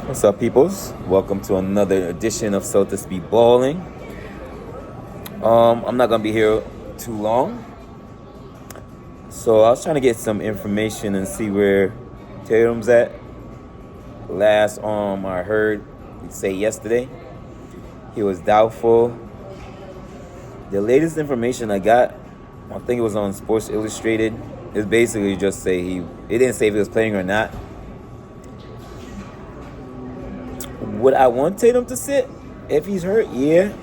What's up, peoples? Welcome to another edition of Celtics Be Balling. I'm not gonna be here too long, so I was trying to get some information and see where Tatum's at. Last I heard say yesterday he was doubtful. The latest information I got, I think it was on Sports Illustrated, is basically just say it didn't say if he was playing or not. Would I want Tatum to sit if he's hurt? Yeah.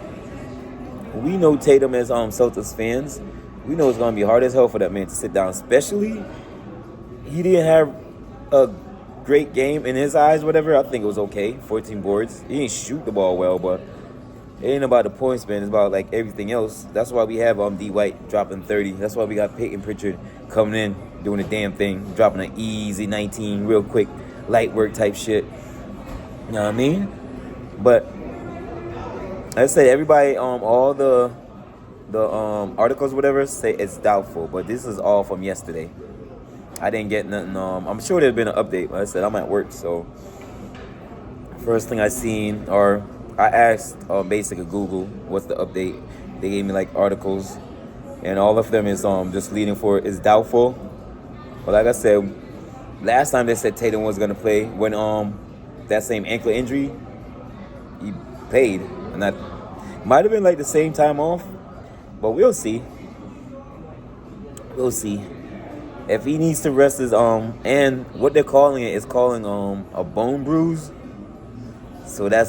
We know Tatum as Celtics fans. We know it's gonna be hard as hell for that man to sit down. Especially, he didn't have a great game in his eyes. Whatever, I think it was okay. 14 boards. He didn't shoot the ball well, but it ain't about the points, man. It's about like everything else. That's why we have D White dropping 30. That's why we got Payton Pritchard coming in doing the damn thing, dropping an easy 19, real quick, light work type shit. You know what I mean? But I said everybody, all the articles, whatever, say it's doubtful. But this is all from yesterday. I didn't get nothing. I'm sure there's been an update. But I said I'm at work, so first thing I seen, or I asked basically Google what's the update. They gave me like articles, and all of them is just leading for is doubtful. But like I said, last time they said Tatum was gonna play when that same ankle injury, he played, and that might have been like the same time off, but we'll see. We'll see if he needs to rest his and what they're calling it is calling a bone bruise. So that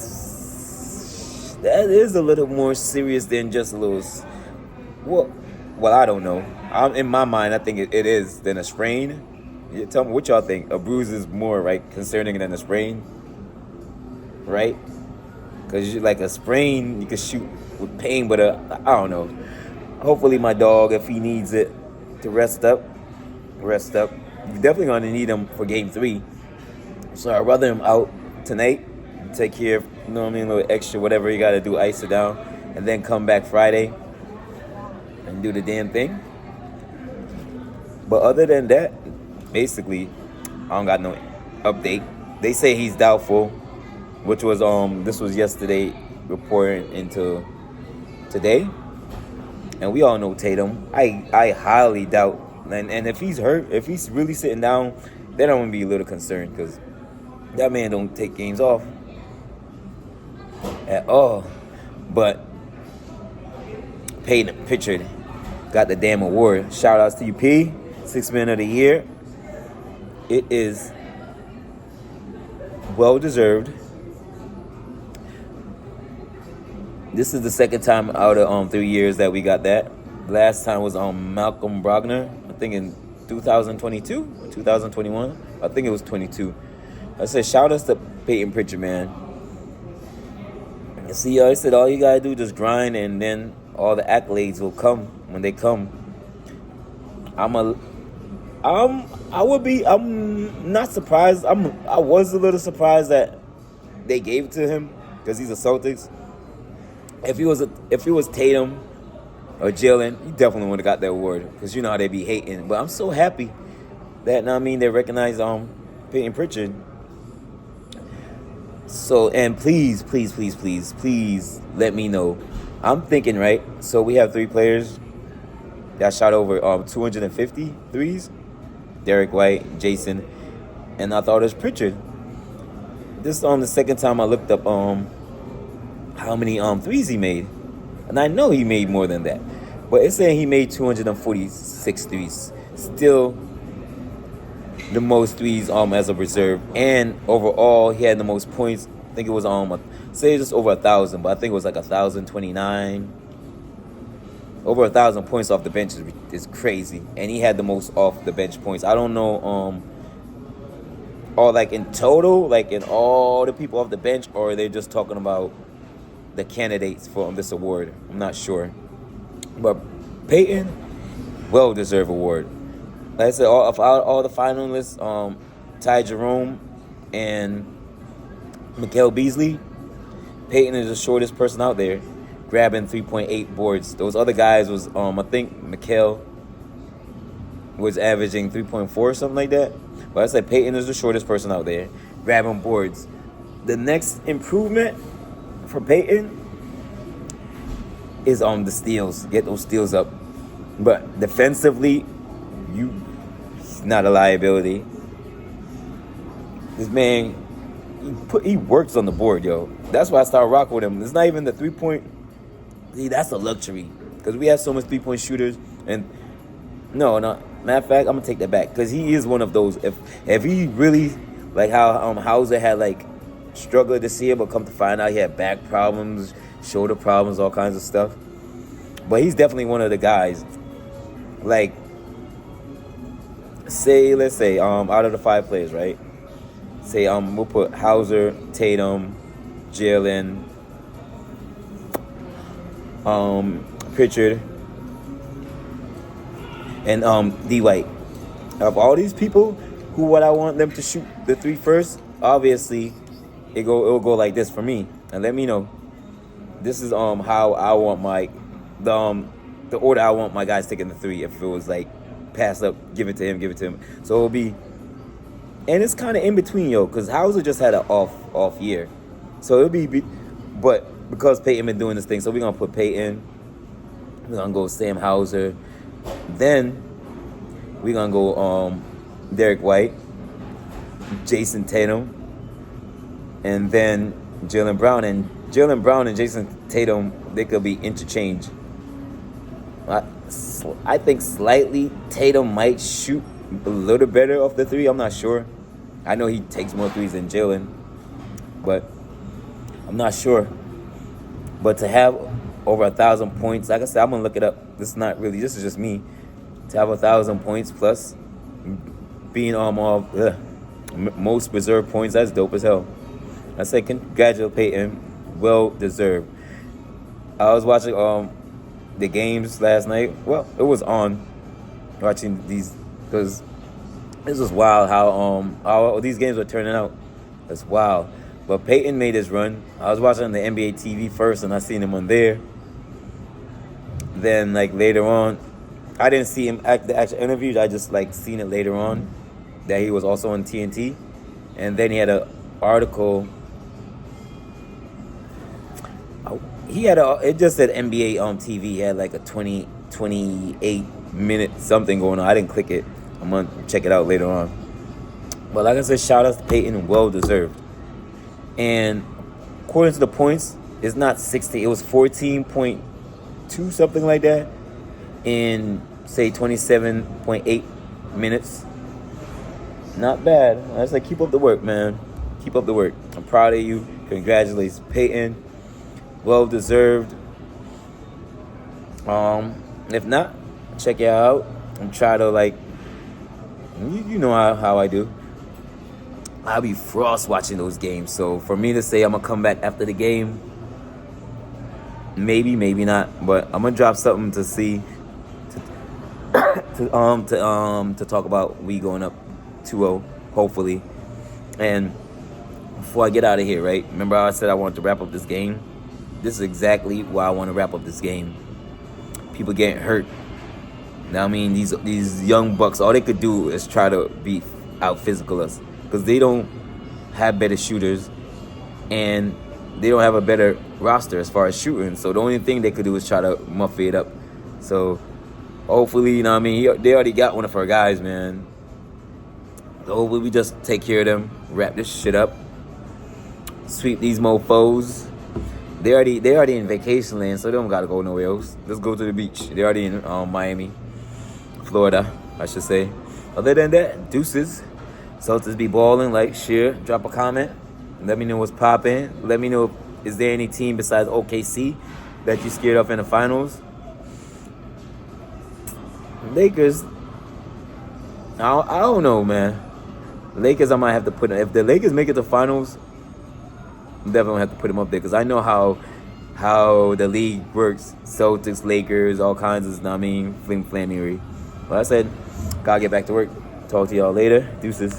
is a little more serious than just a little. Well, I don't know. In my mind, I think it is than a sprain. You tell me what y'all think. A bruise is more right concerning than a sprain. Right? Because like a sprain, you can shoot with pain, but I don't know. Hopefully my dog, if he needs it to rest up. You're definitely going to need him for game 3. So I'd rather him out tonight, take care of, you know what I mean, a little extra, whatever you got to do, ice it down, and then come back Friday and do the damn thing. But other than that, basically, I don't got no update. They say he's doubtful, which was this was yesterday reporting into today, and we all know Tatum. I highly doubt, and if he's hurt, if he's really sitting down, then I'm gonna be a little concerned because that man don't take games off at all. But Payton Pritchard got the damn award. Shout outs to you, P. 6th Man of the Year. It is well deserved. This is the second time out of 3 years that we got that. Last time was Malcolm Brogdon, I think in 2022 or 2021. I think it was 22. I said shout outs to Payton Pritchard, man. See, I said all you gotta do is just grind, and then all the accolades will come when they come. I'm not surprised. I was a little surprised that they gave it to him because he's a Celtics. If he was Tatum or Jayson, he definitely would have got that award because you know how they be hating. But I'm so happy that they recognize Payton Pritchard. So, and please let me know. I'm thinking, right? So we have 3 players that shot over 250 threes. Derek White, Jayson, and I thought it was Pritchard. This is the second time I looked up how many threes he made. And I know he made more than that. But it's saying he made 246 threes. Still the most threes as a reserve. And overall he had the most points. I think it was say just over 1,000, but I think it was like 1,029. Over 1,000 points off the bench is crazy. And he had the most off the bench points. I don't know or like in total, like in all the people off the bench, or they're just talking about the candidates for this award. I'm not sure. But Payton, well-deserved award. Like I said, all the finalists, Ty Jerome and Mikal Beasley, Payton is the shortest person out there, grabbing 3.8 boards. Those other guys was, I think Mikal was averaging 3.4 or something like that. But I said Payton is the shortest person out there, grabbing boards. the next improvement for Payton is the steals. Get those steals up. But defensively, he's not a liability. This man, he works on the board, yo. That's why I started rocking with him. It's not even the 3-point. See, that's a luxury because we have so much 3-point shooters. And no, matter of fact, I'm gonna take that back because he is one of those. If he really like how Hauser had like struggled this year, but come to find out he had back problems, shoulder problems, all kinds of stuff. But he's definitely one of the guys. Like, let's say, out of the 5 players, right? Say, we'll put Hauser, Tatum, Jayson, Pritchard, and D. White. Of all these people, who would I want them to shoot the 3 first? Obviously, it'll go like this for me. And let me know. This is how I want the order I want my guys taking the 3. If it was like pass up, give it to him. So it'll be, and it's kind of in between, yo, because Hauser just had an off year. So it'll be, but because Payton been doing this thing, so we're gonna put Payton. We're gonna go Sam Hauser. Then we're gonna go Derek White, Jayson Tatum, and then Jaylen Brown. And Jaylen Brown and Jayson Tatum, they could be interchanged. I think slightly Tatum might shoot a little better off the 3. I'm not sure. I know he takes more 3s than Jaylen, but I'm not sure. But to have over 1,000 points, like I said, I'm gonna look it up. This is just me. To have 1,000 points plus being most reserved points, that's dope as hell. I say congratulate Payton, well deserved. I was watching the games last night. Well, it was on watching these because this was wild how these games were turning out. That's wild. But Payton made his run. I was watching the NBA TV first, and I seen him on there. Then, like later on, I didn't see him at the actual interviews. I just like seen it later on that he was also on TNT, and then he had an article. It just said NBA on TV. He had like a 28 minute something going on. I didn't click it. I'm gonna check it out later on. But like I said, shout out to Payton, well deserved. And according to the points, it's not 60. It was 14.2, something like that, in say 27.8 minutes. Not bad. I say keep up the work, man. Keep up the work. I'm proud of you. Congratulations, Payton. Well deserved. If not, check it out and try to like. You know how I do. I'll be frost watching those games. So for me to say I'm gonna come back after the game, maybe not. But I'm gonna drop something to see. To talk about we going up 2-0, hopefully. And before I get out of here, right? Remember how I said I wanted to wrap up this game? This is exactly why I want to wrap up this game. People getting hurt. Now I mean these young bucks, all they could do is try to be out physical us because they don't have better shooters and they don't have a better roster as far as shooting. So the only thing they could do is try to muff it up. So hopefully, you know what I mean, they already got one of our guys, man. So hopefully we just take care of them, wrap this shit up, sweep these mofos. They already in vacation land, so they don't gotta go nowhere else. Let's go to the beach. They already in Miami, Florida, I should say. Other than that, deuces. Celtics be balling. Like, share, drop a comment. Let me know what's popping. Let me know, is there any team besides OKC that you scared of in the finals? Lakers, I don't know, man. Lakers, I might have to put. If the Lakers make it to finals, I'm definitely gonna have to put them up there because I know how the league works. Celtics, Lakers, all kinds of, fling flammery. But I said, gotta get back to work. Talk to y'all later. Deuces.